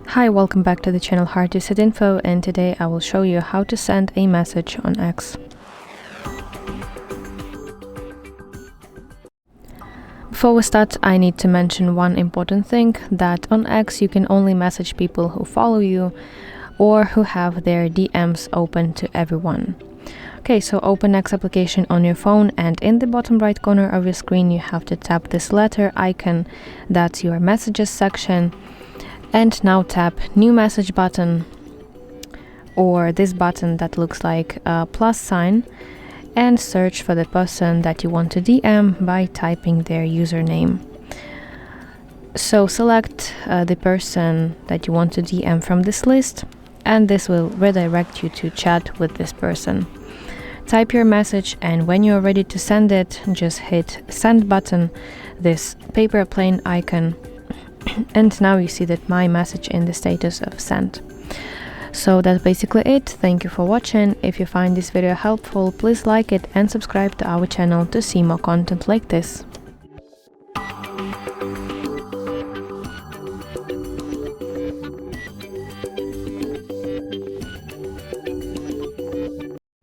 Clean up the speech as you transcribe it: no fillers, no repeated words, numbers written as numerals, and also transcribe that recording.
Hi, welcome back to the channel HardReset.Info, and today I will show you how to send a message on X. Before we start, I need to mention one important thing, that on X you can only message people who follow you or who have their DMs open to everyone. Okay, so open X application on your phone, and in the bottom right corner of your screen you have to tap this letter icon, that's your messages section. And now tap new message button, or this button that looks like a plus sign, and search for the person that you want to DM by typing their username. So select the person that you want to DM from this list, and this will redirect you to chat with this person. Type your message, and when you're ready to send it, just hit send button, this paper plane icon, and now you see that my message in the status of sent. So that's basically it. Thank you for watching. If you find this video helpful, please like it and subscribe to our channel to see more content like this.